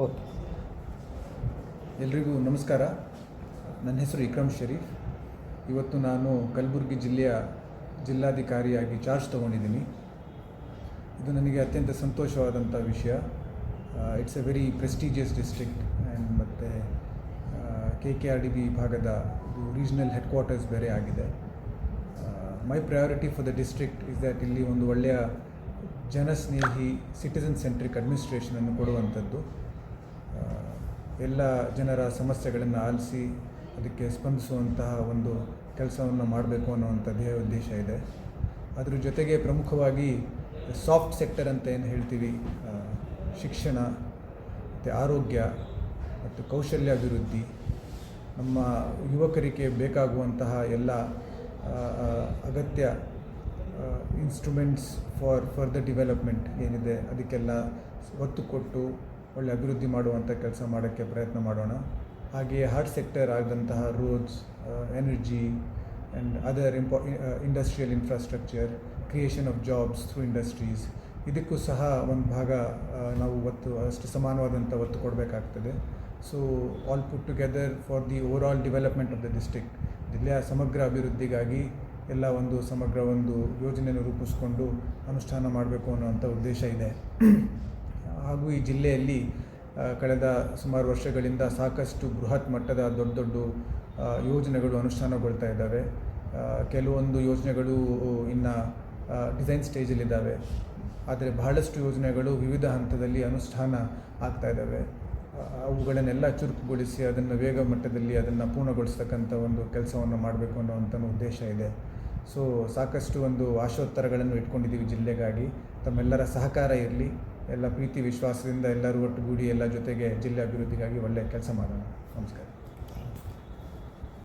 Okay. ಎಲ್ರಿಗೂ ನಮಸ್ಕಾರ. ನನ್ನ ಹೆಸರು ಇಕ್ರಮ್ ಶರೀಫ್. ಇವತ್ತು ನಾನು ಕಲಬುರಗಿ ಜಿಲ್ಲೆಯ ಜಿಲ್ಲಾಧಿಕಾರಿಯಾಗಿ ಚಾರ್ಜ್ ತೊಗೊಂಡಿದ್ದೀನಿ. ಇದು ನನಗೆ ಅತ್ಯಂತ ಸಂತೋಷವಾದಂಥ ವಿಷಯ. It's a very prestigious district and ಮತ್ತು KKRDB ಭಾಗದ ಇದು ರೀಜ್ನಲ್ ಹೆಡ್ ಕ್ವಾರ್ಟರ್ಸ್ ಬೇರೆ ಆಗಿದೆ. My priority for the district is that ಇಲ್ಲಿ ಒಂದು ಒಳ್ಳೆಯ ಜನಸ್ನೇಹಿ ಸಿಟಿಸನ್ ಸೆಂಟ್ರಿಕ್ ಅಡ್ಮಿನಿಸ್ಟ್ರೇಷನನ್ನು ಕೊಡುವಂಥದ್ದು, ಎಲ್ಲ ಜನರ ಸಮಸ್ಯೆಗಳನ್ನು ಆಲಿಸಿ ಅದಕ್ಕೆ ಸ್ಪಂದಿಸುವಂತಹ ಒಂದು ಕೆಲಸವನ್ನು ಮಾಡಬೇಕು ಅನ್ನುವಂಥ ಧ್ಯೇಯ ಉದ್ದೇಶ ಇದೆ. ಅದ್ರ ಜೊತೆಗೆ ಪ್ರಮುಖವಾಗಿ ಸಾಫ್ಟ್ ಸೆಕ್ಟರ್ ಅಂತ ಏನು ಹೇಳ್ತೀವಿ, ಶಿಕ್ಷಣ ಮತ್ತು ಆರೋಗ್ಯ ಮತ್ತು ಕೌಶಲ್ಯಾಭಿವೃದ್ಧಿ, ನಮ್ಮ ಯುವಕರಿಗೆ ಬೇಕಾಗುವಂತಹ ಎಲ್ಲ ಅಗತ್ಯ ಇನ್ಸ್ಟ್ರೂಮೆಂಟ್ಸ್ ಫಾರ್ ಫರ್ದರ್ ಡೆವಲಪ್ಮೆಂಟ್ ಏನಿದೆ ಅದಕ್ಕೆಲ್ಲ ಒತ್ತು ಕೊಟ್ಟು ಒಳ್ಳೆ ಅಭಿವೃದ್ಧಿ ಮಾಡುವಂಥ ಕೆಲಸ ಮಾಡೋಕ್ಕೆ ಪ್ರಯತ್ನ ಮಾಡೋಣ. ಹಾಗೆಯೇ ಹಾರ್ಟ್ ಸೆಕ್ಟರ್ ಆದಂತಹ roads, energy and other industrial infrastructure, creation of jobs through industries, ಇದಕ್ಕೂ ಸಹ ಒಂದು ಭಾಗ ನಾವು ಅಷ್ಟು ಸಮಾನವಾದಂಥ ಒತ್ತು ಕೊಡಬೇಕಾಗ್ತದೆ. So all put together for the over all development of the district, ಜಿಲ್ಲೆಯ ಸಮಗ್ರ ಅಭಿವೃದ್ಧಿಗಾಗಿ ಎಲ್ಲ ಒಂದು ಸಮಗ್ರ ಒಂದು ಯೋಜನೆಯನ್ನು ರೂಪಿಸ್ಕೊಂಡು ಅನುಷ್ಠಾನ ಮಾಡಬೇಕು ಅನ್ನುವಂಥ ಉದ್ದೇಶ ಇದೆ. ಹಾಗೂ ಈ ಜಿಲ್ಲೆಯಲ್ಲಿ ಕಳೆದ ಸುಮಾರು ವರ್ಷಗಳಿಂದ ಸಾಕಷ್ಟು ಬೃಹತ್ ಮಟ್ಟದ ದೊಡ್ಡ ದೊಡ್ಡ ಯೋಜನೆಗಳು ಅನುಷ್ಠಾನಗೊಳ್ತಾ ಇದ್ದಾವೆ. ಕೆಲವೊಂದು ಯೋಜನೆಗಳು ಇನ್ನು ಡಿಸೈನ್ ಸ್ಟೇಜಲ್ಲಿದ್ದಾವೆ, ಆದರೆ ಬಹಳಷ್ಟು ಯೋಜನೆಗಳು ವಿವಿಧ ಹಂತದಲ್ಲಿ ಅನುಷ್ಠಾನ ಆಗ್ತಾ ಇದ್ದಾವೆ. ಅವುಗಳನ್ನೆಲ್ಲ ಚುರುಕುಗೊಳಿಸಿ ಅದನ್ನು ವೇಗ ಮಟ್ಟದಲ್ಲಿ ಅದನ್ನು ಪೂರ್ಣಗೊಳಿಸ್ತಕ್ಕಂಥ ಒಂದು ಕೆಲಸವನ್ನು ಮಾಡಬೇಕು ಅನ್ನೋವಂಥ ಉದ್ದೇಶ ಇದೆ. ಸೊ ಸಾಕಷ್ಟು ಒಂದು ಆಶೋತ್ತರಗಳನ್ನು ಇಟ್ಕೊಂಡಿದ್ದೀವಿ ಜಿಲ್ಲೆಗಾಗಿ. ತಮ್ಮೆಲ್ಲರ ಸಹಕಾರ ಇರಲಿ, ಎಲ್ಲ ಪ್ರೀತಿ ವಿಶ್ವಾಸದಿಂದ ಎಲ್ಲರೂ ಒಟ್ಟುಗೂಡಿ ಎಲ್ಲ ಜೊತೆಗೆ ಜಿಲ್ಲೆ ಅಭಿವೃದ್ಧಿಗಾಗಿ ಒಳ್ಳೆಯ ಕೆಲಸ ಮಾಡೋಣ. ನಮಸ್ಕಾರ.